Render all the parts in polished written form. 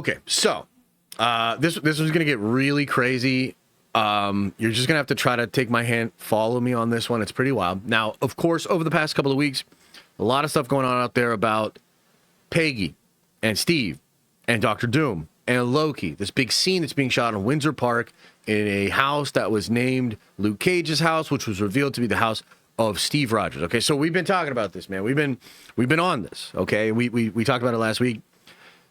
Okay, so this was going to get really crazy. You're just going to have to try to take my hand, follow me on this one. It's pretty wild. Now, of course, over the past couple of weeks, a lot of stuff going on out there about Peggy and Steve and Doctor Doom and Loki. This big scene that's being shot in Windsor Park in a house that was named Luke Cage's house, which was revealed to be the house of Steve Rogers. Okay, so we've been talking about this, man. We've been on this. Okay, we talked about it last week.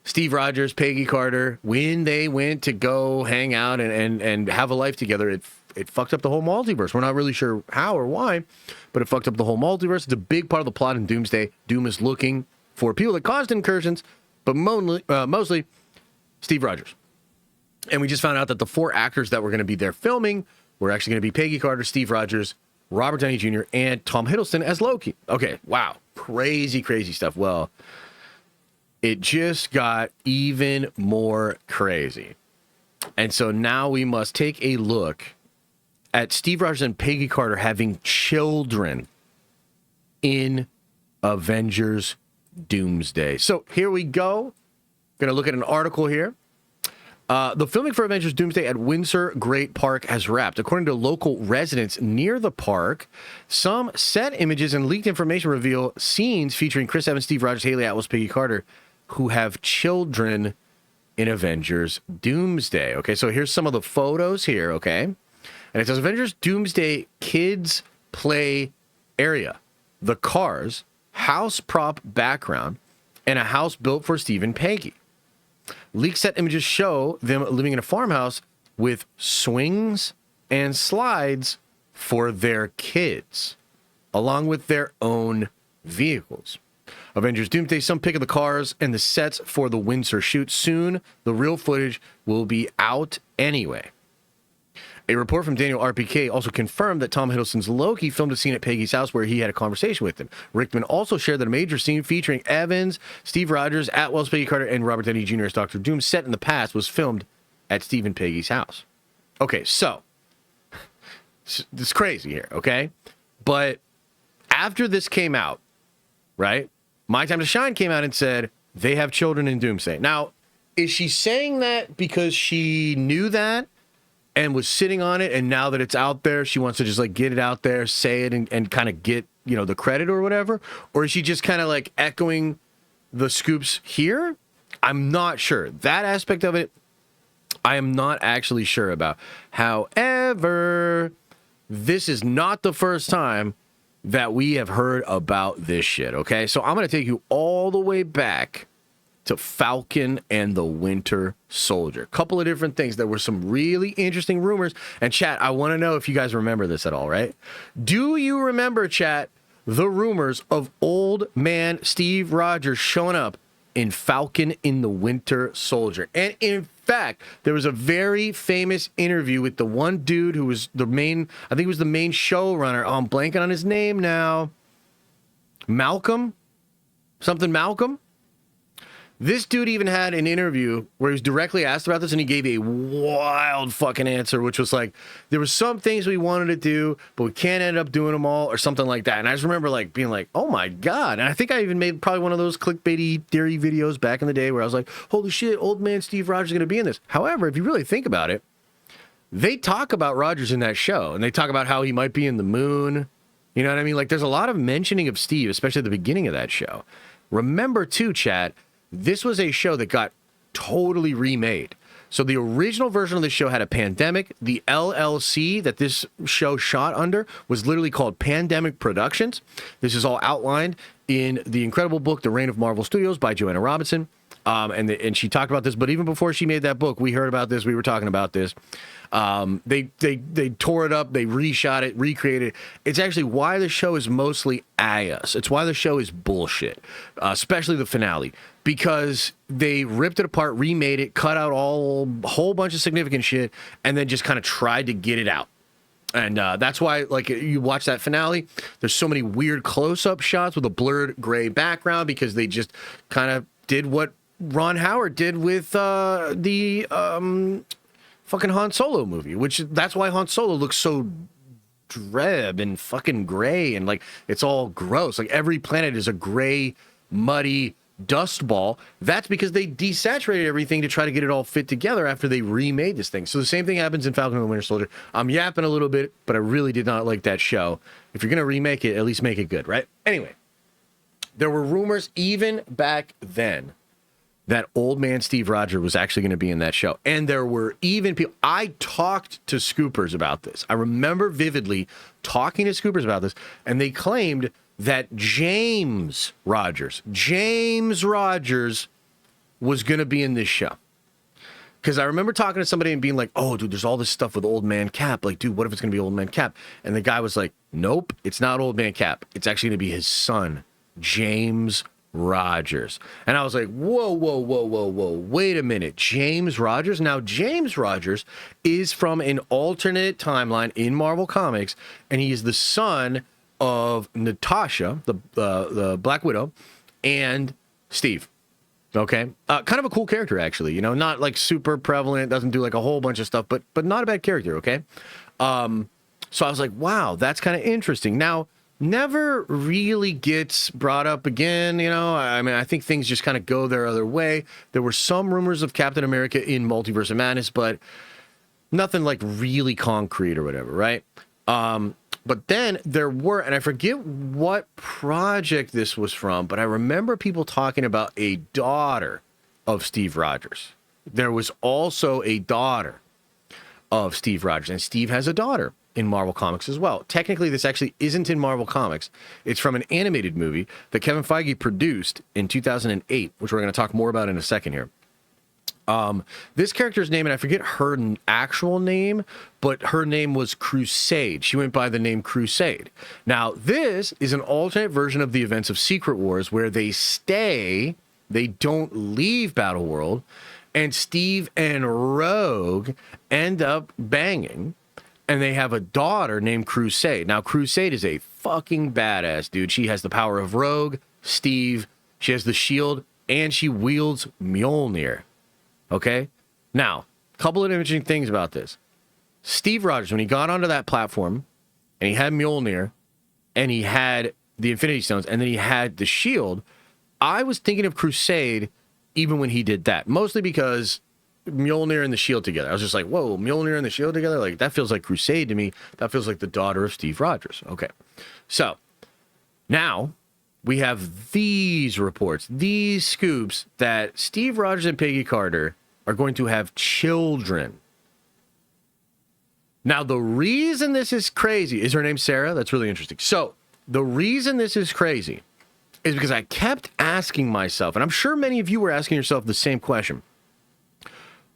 Steve Rogers, Peggy Carter, when they went to go hang out and have a life together, it fucked up the whole multiverse. We're not really sure how or why, but it fucked up the whole multiverse. It's a big part of the plot in Doomsday. Doom is looking for people that caused incursions, but mostly Steve Rogers. And we just found out that the 4 actors that were going to be there filming were actually going to be Peggy Carter, Steve Rogers, Robert Downey Jr., and Tom Hiddleston as Loki. Okay, wow. Crazy, crazy stuff. Well, it just got even more crazy. And so now we must take a look at Steve Rogers and Peggy Carter having children in Avengers Doomsday. So here we go. Going to look at an article here. The filming for Avengers Doomsday at Windsor Great Park has wrapped. According to local residents near the park, some set images and leaked information reveal scenes featuring Chris Evans, Steve Rogers, Haley Atwell, Peggy Carter, who have children in Avengers Doomsday. Okay, so here's some of the photos here, okay? And it says Avengers Doomsday Kids Play Area, the cars, house prop background, and a house built for Steve and Peggy. Leaked set images show them living in a farmhouse with swings and slides for their kids, along with their own vehicles. Avengers Doomsday, some pic of the cars and the sets for the Windsor shoot. Soon, the real footage will be out anyway. A report from Daniel RPK also confirmed that Tom Hiddleston's Loki filmed a scene at Peggy's house where he had a conversation with him. Rickman also shared that a major scene featuring Evans, Steve Rogers, Atwell's Peggy Carter, and Robert Downey Jr. as Doctor Doom set in the past was filmed at Steve and Peggy's house. Okay, so it's crazy here, okay? But after this came out, right, My Time to Shine came out and said they have children in Doomsday. Now, is she saying that because she knew that and was sitting on it, and now that it's out there, she wants to just like get it out there, say it, and kind of get, you know, the credit or whatever? Or is she just kind of like echoing the scoops here? I'm not sure. That aspect of it, I am not actually sure about. However, this is not the first time that we have heard about this shit, okay? So I'm going to take you all the way back to Falcon and the Winter Soldier. A couple of different things. There were some really interesting rumors. And chat, I want to know if you guys remember this at all, right? Do you remember, chat, the rumors of old man Steve Rogers showing up in Falcon in the Winter Soldier? And in fact, there was a very famous interview with the one dude who was the main, I think he was the main showrunner. Oh, I'm blanking on his name now. Malcolm? Something Malcolm? This dude even had an interview where he was directly asked about this, and he gave a wild fucking answer, which was like, there were some things we wanted to do, but we can't end up doing them all, or something like that. And I just remember like being like, oh my God. And I think I even made probably one of those clickbaity theory videos back in the day where I was like, holy shit, old man Steve Rogers is going to be in this. However, if you really think about it, they talk about Rogers in that show, and they talk about how he might be in the moon. You know what I mean? Like, there's a lot of mentioning of Steve, especially at the beginning of that show. Remember too, chat, this was a show that got totally remade. So the original version of the show had a pandemic. The LLC that this show shot under was literally called Pandemic Productions. This is all outlined in the incredible book, The Reign of Marvel Studios by Joanna Robinson. And she talked about this, but even before she made that book, we heard about this. We were talking about this. They tore it up. They reshot it, recreated it. It's actually why the show is mostly ass. It's why the show is bullshit, especially the finale, because they ripped it apart, remade it, cut out a whole bunch of significant shit, and then just kind of tried to get it out. And that's why, like, you watch that finale, there's so many weird close-up shots with a blurred gray background, because they just kind of did what Ron Howard did with the fucking Han Solo movie, which that's why Han Solo looks so drab and fucking gray, and like it's all gross. Like every planet is a gray, muddy, dust ball. That's because they desaturated everything to try to get it all fit together after they remade this thing. So the same thing happens in Falcon and the Winter Soldier. I'm yapping a little bit, but I really did not like that show. If you're going to remake it, at least make it good, right? Anyway, there were rumors even back then that old man Steve Rogers was actually going to be in that show. And there were even people, I talked to Scoopers about this. I remember vividly talking to Scoopers about this, and they claimed that James Rogers was going to be in this show. Because I remember talking to somebody and being like, oh, dude, there's all this stuff with Old Man Cap. Like, dude, what if it's going to be Old Man Cap? And the guy was like, nope, it's not Old Man Cap. It's actually going to be his son, James Rogers. And I was like, whoa, wait a minute. James Rogers? Now, James Rogers is from an alternate timeline in Marvel Comics, and he is the son of Natasha, the Black Widow, and Steve. Okay, kind of a cool character, actually. You know, not like super prevalent, doesn't do like a whole bunch of stuff, but not a bad character. Okay, so I was like, wow, that's kind of interesting. Now, never really gets brought up again. You know, I mean, I think things just kind of go their other way. There were some rumors of Captain America in Multiverse of Madness, but nothing like really concrete or whatever, right? But then there were, and I forget what project this was from, but I remember people talking about a daughter of Steve Rogers. There was also a daughter of Steve Rogers, and Steve has a daughter in Marvel Comics as well. Technically, this actually isn't in Marvel Comics. It's from an animated movie that Kevin Feige produced in 2008, which we're going to talk more about in a second here. This character's name, and I forget her actual name, but her name was Crusade. She went by the name Crusade. Now, this is an alternate version of the events of Secret Wars where they don't leave Battleworld, and Steve and Rogue end up banging, and they have a daughter named Crusade. Now, Crusade is a fucking badass, dude. She has the power of Rogue, Steve, she has the shield, and she wields Mjolnir. Okay? Now, a couple of interesting things about this. Steve Rogers, when he got onto that platform, and he had Mjolnir, and he had the Infinity Stones, and then he had the shield, I was thinking of Crusade even when he did that. Mostly because Mjolnir and the shield together. I was just like, whoa, Mjolnir and the shield together? Like, that feels like Crusade to me. That feels like the daughter of Steve Rogers. Okay. So, now we have these reports, these scoops that Steve Rogers and Peggy Carter are going to have children. Now, the reason this is crazy, is her name Sarah? That's really interesting. So, the reason this is crazy is because I kept asking myself, and I'm sure many of you were asking yourself the same question.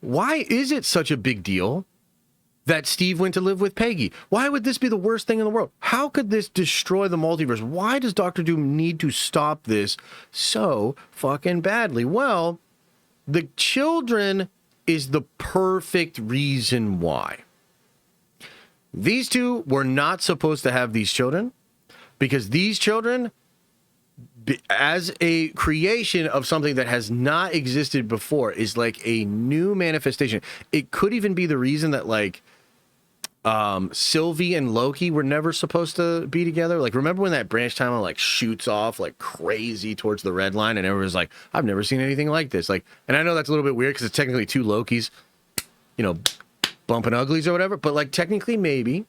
Why is it such a big deal that Steve went to live with Peggy? Why would this be the worst thing in the world? How could this destroy the multiverse? Why does Doctor Doom need to stop this so fucking badly? Well, the children is the perfect reason why. These two were not supposed to have these children because these children, as a creation of something that has not existed before, is like a new manifestation. It could even be the reason that like Sylvie and Loki were never supposed to be together. Like, remember when that branch timeline like shoots off like crazy towards the red line, and everyone's like, I've never seen anything like this. Like, and I know that's a little bit weird because it's technically two Lokis, you know, bumping uglies or whatever. But like, technically, maybe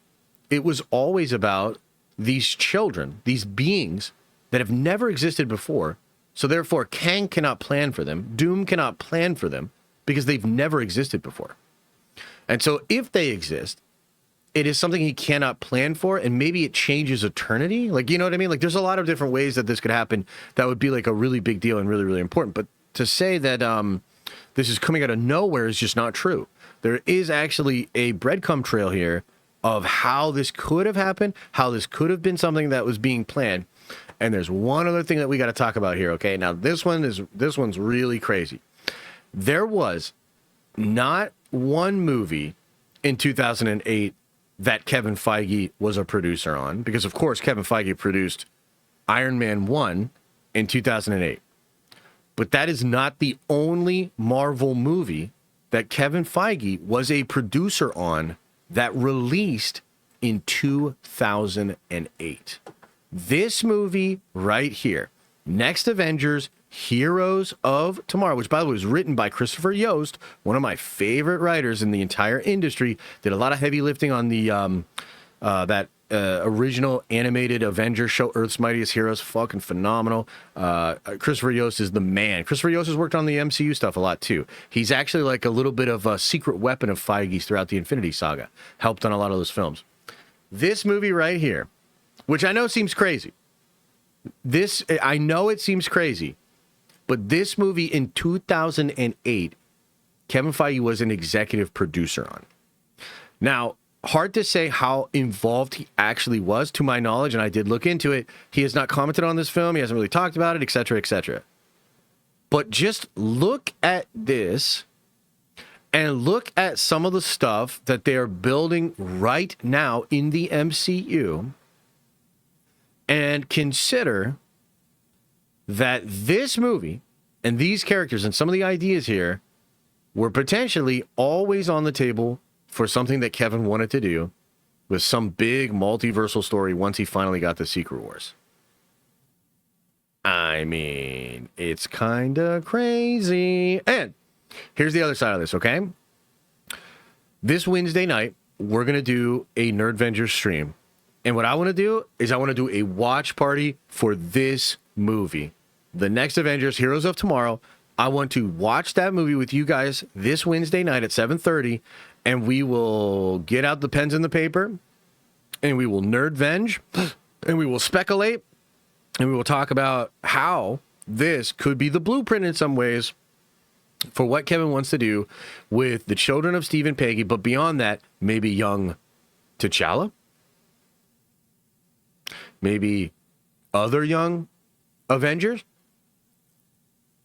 it was always about these children, these beings that have never existed before. So therefore, Kang cannot plan for them. Doom cannot plan for them because they've never existed before. And so if they exist, it is something he cannot plan for, and maybe it changes eternity. Like, you know what I mean? Like, there's a lot of different ways that this could happen that would be like a really big deal and really, really important. But to say that this is coming out of nowhere is just not true. There is actually a breadcrumb trail here of how this could have happened, how this could have been something that was being planned. And there's one other thing that we got to talk about here, okay? Now, this one's really crazy. There was not one movie in 2008 that Kevin Feige was a producer on, because of course Kevin Feige produced Iron Man 1 in 2008. But that is not the only Marvel movie that Kevin Feige was a producer on that released in 2008. This movie right here, Next Avengers, Heroes of Tomorrow, which, by the way, was written by Christopher Yost, one of my favorite writers in the entire industry. Did a lot of heavy lifting on the original animated Avengers show, Earth's Mightiest Heroes. Fucking phenomenal. Christopher Yost is the man. Christopher Yost has worked on the MCU stuff a lot, too. He's actually like a little bit of a secret weapon of Feige's throughout the Infinity Saga. Helped on a lot of those films. This movie right here, which I know seems crazy. I know it seems crazy. But this movie in 2008, Kevin Feige was an executive producer on. Now, hard to say how involved he actually was, to my knowledge, and I did look into it. He has not commented on this film. He hasn't really talked about it, etc., etc. But just look at this and look at some of the stuff that they are building right now in the MCU and consider that this movie and these characters and some of the ideas here were potentially always on the table for something that Kevin wanted to do with some big multiversal story once he finally got the Secret Wars. I mean, it's kind of crazy. And here's the other side of this, okay? This Wednesday night, we're going to do a Nerdvengers stream. And what I want to do is I want to do a watch party for this movie. The next Avengers, Heroes of Tomorrow. I want to watch that movie with you guys this Wednesday night at 7:30, and we will get out the pens and the paper, and we will nerdvenge, and we will speculate, and we will talk about how this could be the blueprint in some ways for what Kevin wants to do with the children of Steve and Peggy, but beyond that, maybe young T'Challa, maybe other young Avengers.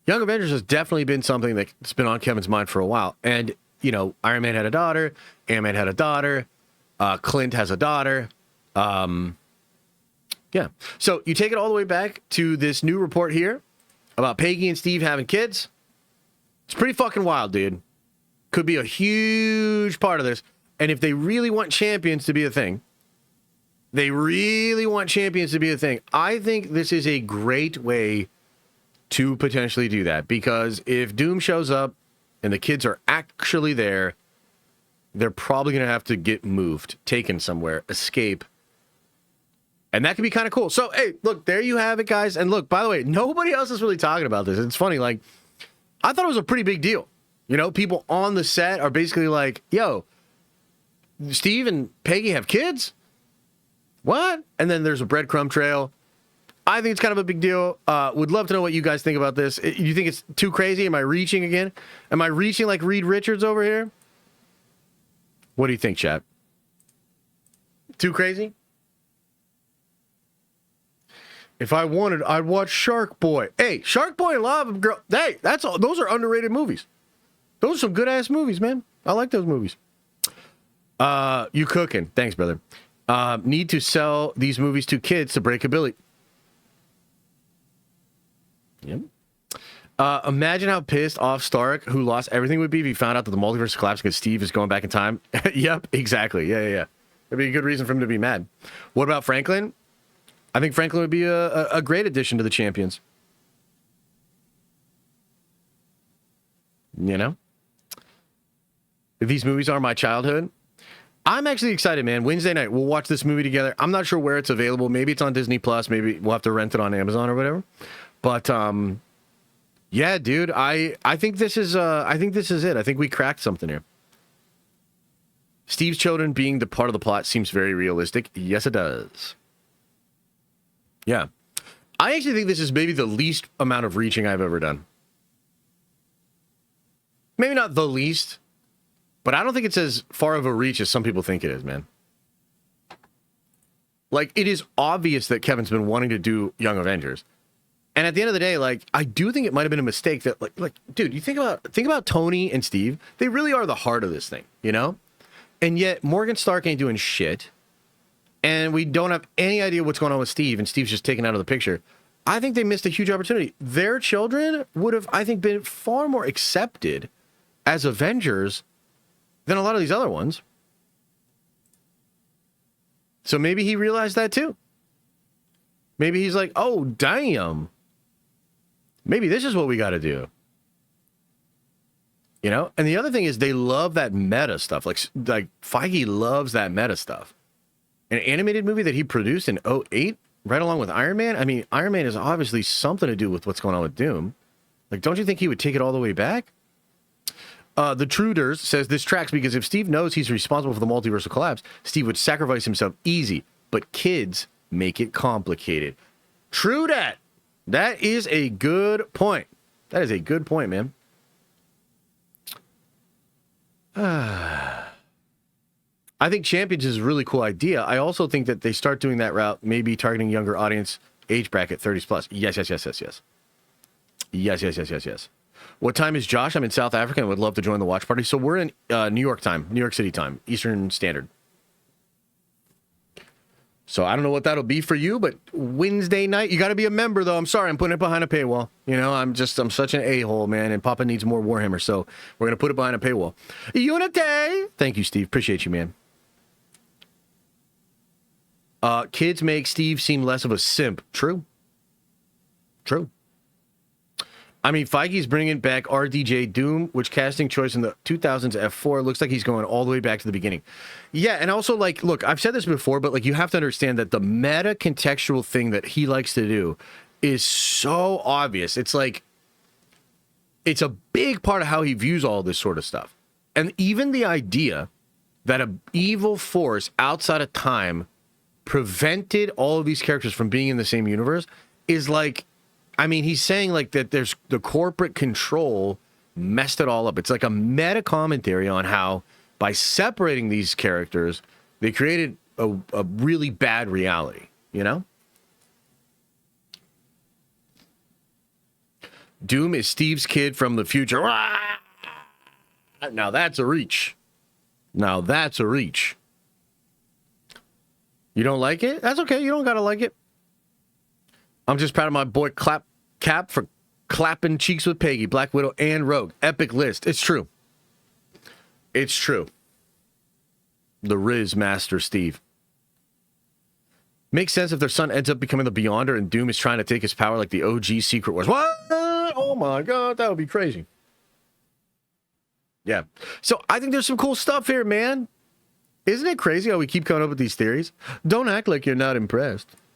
Young Avengers has definitely been something that's been on Kevin's mind for a while. And, you know, Iron Man had a daughter, Ant-Man had a daughter, Clint has a daughter. Yeah. So you take it all the way back to this new report here about Peggy and Steve having kids. It's pretty fucking wild, dude. Could be a huge part of this. And if they really want champions to be a thing, I think this is a great way to potentially do that, because if Doom shows up and the kids are actually there, they're probably going to have to get moved, taken somewhere, escape. And that could be kind of cool. So, hey, look, there you have it, guys. And look, by the way, nobody else is really talking about this. It's funny. Like, I thought it was a pretty big deal. You know, people on the set are basically like, yo, Steve and Peggy have kids? What? And then there's a breadcrumb trail. I think it's kind of a big deal. Would love to know what you guys think about this. You think it's too crazy? Am I reaching again? Am I reaching like Reed Richards over here? What do you think, chat? Too crazy? If I wanted, I'd watch Shark Boy. Hey, Shark Boy and Lava Girl. Hey, that's all. Those are underrated movies. Those are some good ass movies, man. I like those movies. You cooking? Thanks, brother. Need to sell these movies to kids to break a billy. Yep. Imagine how pissed off Stark, who lost everything, would be if he found out that the multiverse collapsed because Steve is going back in time. Yep, exactly. Yeah. It'd be a good reason for him to be mad. What about Franklin? I think Franklin would be a great addition to the champions. You know? These movies are my childhood. I'm actually excited, man. Wednesday night, we'll watch this movie together. I'm not sure where it's available. Maybe it's on Disney Plus. Maybe we'll have to rent it on Amazon or whatever. But yeah, dude, I think this is it. I think we cracked something here. Steve's children being the part of the plot seems very realistic. Yes, it does. Yeah. I actually think this is maybe the least amount of reaching I've ever done. Maybe not the least, but I don't think it's as far of a reach as some people think it is, man. Like, it is obvious that Kevin's been wanting to do Young Avengers. And at the end of the day, like, I do think it might have been a mistake that, like, dude, you think about Tony and Steve. They really are the heart of this thing, you know? And yet Morgan Stark ain't doing shit. And we don't have any idea what's going on with Steve, and Steve's just taken out of the picture. I think they missed a huge opportunity. Their children would have, I think, been far more accepted as Avengers than a lot of these other ones. So maybe he realized that too. Maybe he's like, oh, damn. Maybe this is what we got to do. You know? And the other thing is they love that meta stuff. Like Feige loves that meta stuff. An animated movie that he produced in '08, right along with Iron Man. I mean, Iron Man has obviously something to do with what's going on with Doom. Like, don't you think he would take it all the way back? The Truders says this tracks because if Steve knows he's responsible for the multiversal collapse, Steve would sacrifice himself easy, but kids make it complicated. True that. That is a good point. That is a good point, man. I think Champions is a really cool idea. I also think that they start doing that route, maybe targeting younger audience, age bracket 30s plus. Yes. Yes. What time is Josh? I'm in South Africa and would love to join the watch party. So we're in New York time, New York City time, Eastern Standard. So I don't know what that'll be for you, but Wednesday night, you got to be a member though. I'm sorry, I'm putting it behind a paywall. You know, I'm such an a-hole, man, and Papa needs more Warhammer, so we're going to put it behind a paywall. Unite! Thank you, Steve. Appreciate you, man. Kids make Steve seem less of a simp. True. I mean, Feige's bringing back RDJ Doom, which casting choice in the 2000s F4 looks like he's going all the way back to the beginning. Yeah, and also, like, look, I've said this before, but, like, you have to understand that the meta-contextual thing that he likes to do is so obvious. It's like, it's a big part of how he views all this sort of stuff. And even the idea that an evil force outside of time prevented all of these characters from being in the same universe is like, I mean, he's saying like that there's the corporate control messed it all up. It's like a meta commentary on how by separating these characters, they created a really bad reality, you know? Doom is Steve's kid from the future. Now that's a reach. You don't like it? That's okay. You don't got to like it. I'm just proud of my boy Cap for clapping cheeks with Peggy, Black Widow, and Rogue. Epic list. It's true. The Riz Master Steve. Makes sense if their son ends up becoming the Beyonder and Doom is trying to take his power like the OG Secret Wars. What? Oh my God, that would be crazy. Yeah. So I think there's some cool stuff here, man. Isn't it crazy how we keep coming up with these theories? Don't act like you're not impressed.